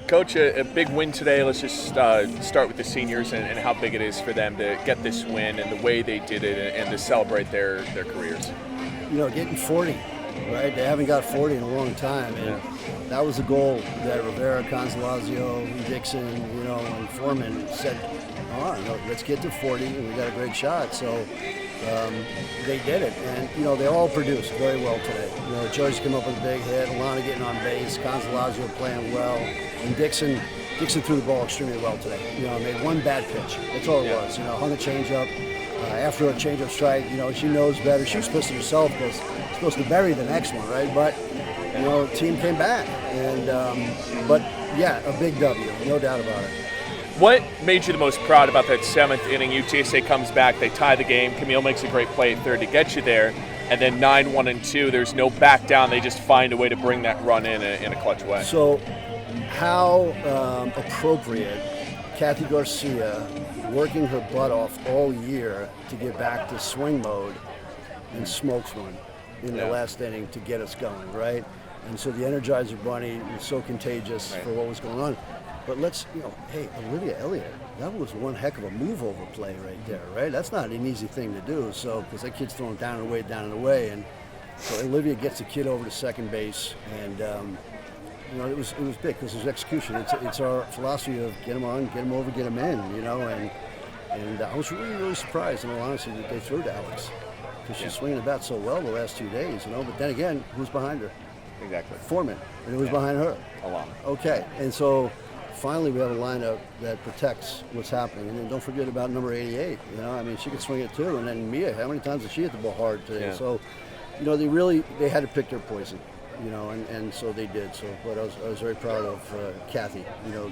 Coach, a big win today. Let's just start with the seniors and how big it is for them to get this win and the way they did it and to celebrate their careers. You know, getting 40, right? They haven't got 40 in a long time. And that was the goal that Rivera, Consolazio, Dixon, and Foreman said, all right, let's get to 40, and we got a great shot. So they did it. And, they all produced very well today. George came up with a big hit, Alana getting on base, Consolazio playing well, and Dixon threw the ball extremely well today. Made one bad pitch. That's all it was. Hung a changeup. After a changeup strike, she knows better. She was supposed to herself was supposed to bury the next one, right? But, the team came back. And, but, yeah, a big W, no doubt about it. What made you the most proud about that seventh inning? UTSA comes back, they tie the game. Camille makes a great play at third to get you there. And then 9-1 and 2, there's no back down. They just find a way to bring that run in a clutch way. So how appropriate Kathy Garcia working her butt off all year to get back to swing mode and smokes one in the last inning to get us going, right? And so the Energizer Bunny was so contagious for what was going on. But let's, hey, Olivia Elliott, that was one heck of a move-over play right there, right? That's not an easy thing to do, so because that kid's throwing down and away, and so Olivia gets the kid over to second base, and it was big because it was execution. It's our philosophy of get them on, get them over, get them in, and I was really surprised, in all honesty, that they threw to Alex because she's swinging the bat so well the last 2 days, But then again, who's behind her? Exactly. Foreman, and who's behind her? Alana. Okay, and so. Finally, we have a lineup that protects what's happening. And then don't forget about number 88. She could swing it too. And then Mia, how many times did she hit the ball hard today? Yeah. So, they had to pick their poison, and so they did. So, but I was very proud of Kathy,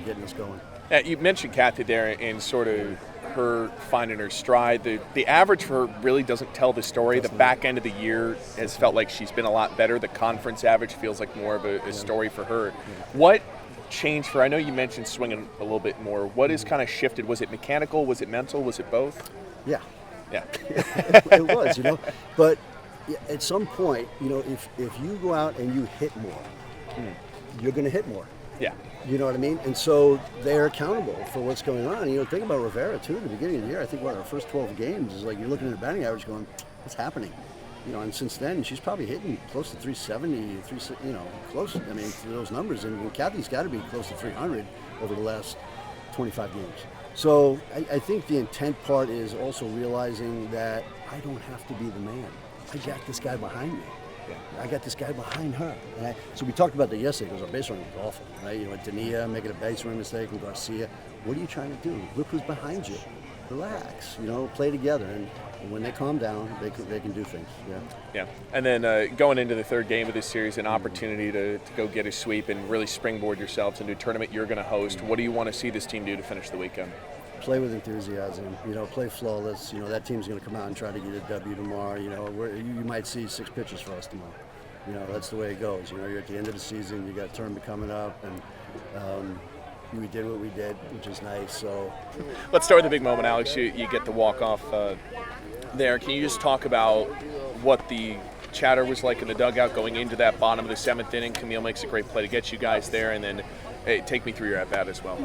getting us going. You mentioned Kathy there and sort of her finding her stride. The average for her really doesn't tell the story. The back end of the year has felt like she's been a lot better. The conference average feels like more of a story for her. Yeah. What changed for? I know you mentioned swinging a little bit more. What has kind of shifted? Was it mechanical? Was it mental? Was it both? Yeah. it was, But at some point, if you go out and you hit more, you're going to hit more. Yeah. You know what I mean? And so they're accountable for what's going on. Think about Rivera, too, at the beginning of the year. I think our first 12 games is like you're looking at the batting average going, what's happening? And since then, she's probably hitting close to 370, close, to those numbers. And Kathy's got to be close to 300 over the last 25 games. So I think the intent part is also realizing that I don't have to be the man. I got this guy behind me. I got this guy behind her. So we talked about that yesterday because our base running was awful, right? Dania making a base running mistake and Garcia. What are you trying to do? Look who's behind you. Relax, play together. And when they calm down, they can do things. Yeah. And then going into the third game of this series, an opportunity to go get a sweep and really springboard yourselves into a tournament you're going to host. What do you want to see this team do to finish the weekend? Play with enthusiasm. Play flawless. That team's going to come out and try to get a W tomorrow. You might see 6 pitches for us tomorrow. That's the way it goes. You're at the end of the season. You got a tournament coming up, and we did what we did, which is nice. So let's start with the big moment, Alex. You get the walk-off there. Can you just talk about what the chatter was like in the dugout going into that bottom of the 7th inning? Camille makes a great play to get you guys there, and then take me through your at-bat as well.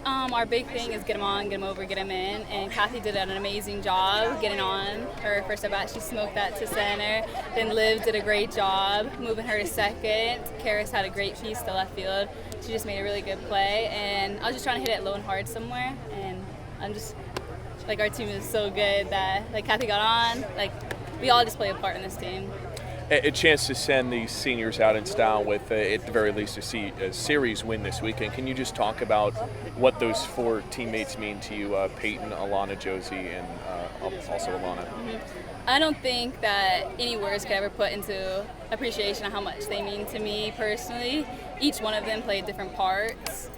Our big thing is get them on, get them over, get them in, and Kathy did an amazing job getting on her first at-bat. She smoked that to center. Then Liv did a great job moving her to second. Karis had a great piece to left field. She just made a really good play, and I was just trying to hit it low and hard somewhere, and I'm just our team is so good that Kathy got on. We all just play a part in this team. A chance to send these seniors out in style with, at the very least, a series win this weekend. Can you just talk about what those 4 teammates mean to you, Peyton, Alana, Josie, and also Alana? I don't think that any words could ever put into appreciation of how much they mean to me personally. Each one of them played different parts.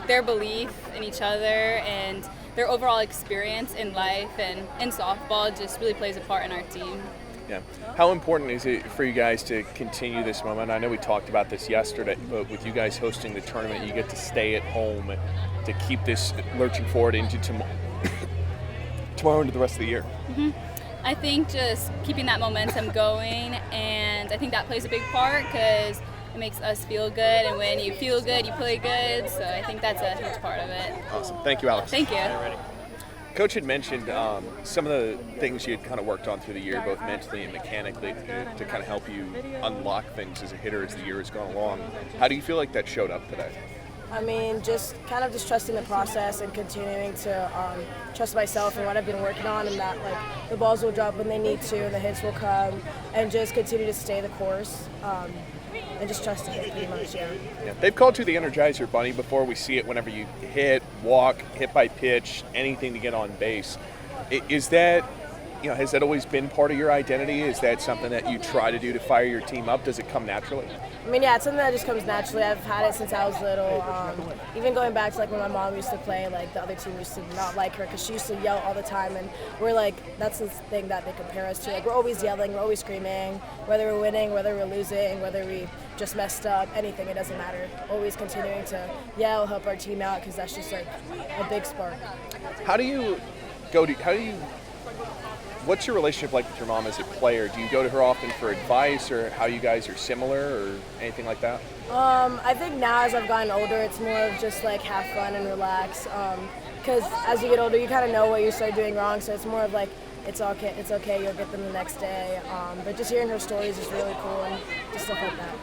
Their belief in each other and their overall experience in life and in softball just really plays a part in our team. Yeah. How important is it for you guys to continue this moment? I know we talked about this yesterday, but with you guys hosting the tournament, you get to stay at home to keep this lurching forward into tomorrow into the rest of the year. Mm-hmm. I think just keeping that momentum going, and I think that plays a big part because it makes us feel good, and when you feel good, you play good. So I think that's a huge part of it. Awesome. Thank you, Alex. Thank you. Coach had mentioned some of the things you had kind of worked on through the year, both mentally and mechanically, to kind of help you unlock things as a hitter as the year has gone along. How do you feel like that showed up today? I mean, just trusting the process and continuing to trust myself and what I've been working on, and that like the balls will drop when they need to and the hits will come, and just continue to stay the course and just trust it pretty much. Yeah. They've called you the Energizer Bunny before. We see it whenever you hit, walk, hit by pitch, anything to get on base. Is that, has that always been part of your identity? Is that something that you try to do to fire your team up? Does it come naturally? I mean, yeah, it's something that just comes naturally. I've had it since I was little. Even going back to like when my mom used to play, like the other team used to not like her because she used to yell all the time, and we're like, that's the thing that they compare us to. Like we're always yelling, we're always screaming, whether we're winning, whether we're losing, whether we just messed up, anything, it doesn't matter. Always continuing to yell, help our team out, because that's just like a big spark. What's your relationship like with your mom as a player? Do you go to her often for advice, or how you guys are similar, or anything like that? I think now as I've gotten older, it's more of just like have fun and relax. Because as you get older, you kind of know what you started doing wrong, so it's more of like, it's okay, you'll get them the next day. But just hearing her stories is really cool, and just stuff like that.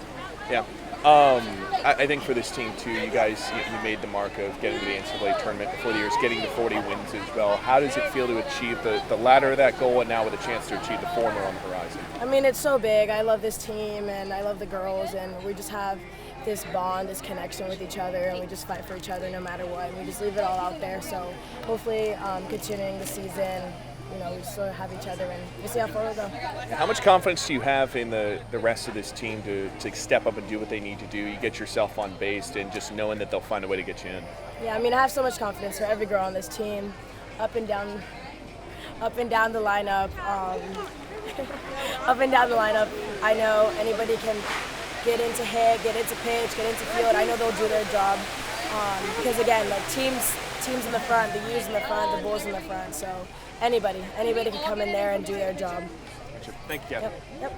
Yeah. I think for this team too, you guys, you made the mark of getting to the NCAA tournament before the years, getting to 40 wins as well. How does it feel to achieve the latter of that goal, and now with a chance to achieve the former on the horizon? I mean, it's so big. I love this team, and I love the girls, and we just have this bond, this connection with each other, and we just fight for each other no matter what. And we just leave it all out there. So hopefully, continuing the season, we still have each other, and we'll see how far we go. How much confidence do you have in the rest of this team to step up and do what they need to do? You get yourself on base, and just knowing that they'll find a way to get you in. Yeah, I mean, I have so much confidence for every girl on this team, up and down the lineup. Up and down the lineup, I know anybody can get into hit, get into pitch, get into field. I know they'll do their job because again, like teams in the front, the U's in the front, the Bulls in the front. So anybody can come in there and do their job. Thank you, Kevin. Yep.